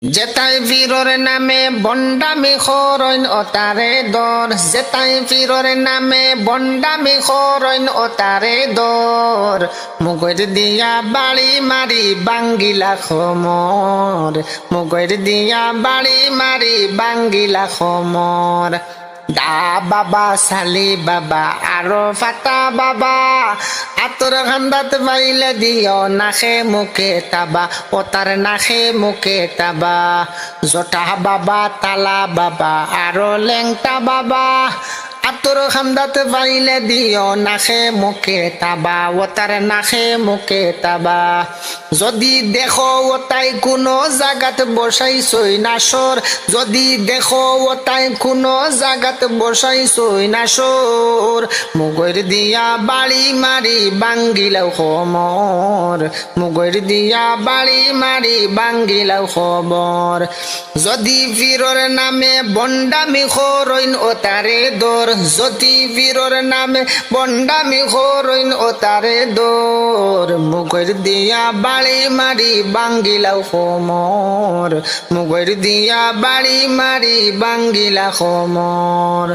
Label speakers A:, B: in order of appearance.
A: যেতাই পীরর নামে বন্ডামি খরইন অতারে দর, যেতাই পীরর নামে বন্ডামি খরইন অতারে দর, মুগর দিয়া বাড়ি মারি বাঙ্গিলা খমর, মুগর দিয়া বাড়ি মারি বাঙ্গিলা খমর। দা বাবা সালি বাবা আরো ফাটা বাবা, আতর খান্দাত পাইলে দিও নাখে মুখে তাবা, ওতার নাখে মুখে তাবা। জটা বাবা তালা বাবা আরো লেংটা বাবা, আতর খান্দাত পাইলে দিও নাখে মুখে তাবা, ওতার নাখে মুখে তাবা। যদি দেখো ওতাই কোনো জাগাত বসাইছই নাসর, যদি দেখো ওতাই কোনো জাগাত বসাইছই নাসর, মুগর দিয়া বাড়ি মারি বাঙ্গিলাও খমর, মুগর দিয়া বাড়ি মারি বাঙ্গিলাও খবর। যদি পীরর নামে বন্ডামি খরইন ওতারে দর, যদি পীরর নামে বন্ডামি খরইন ওতারে দর, মুগর দিয়া বাড়ি মারি বাঙ্গিলাও খমর, মুগর দিয়া বাড়ি মারি বাঙ্গিলা খমর।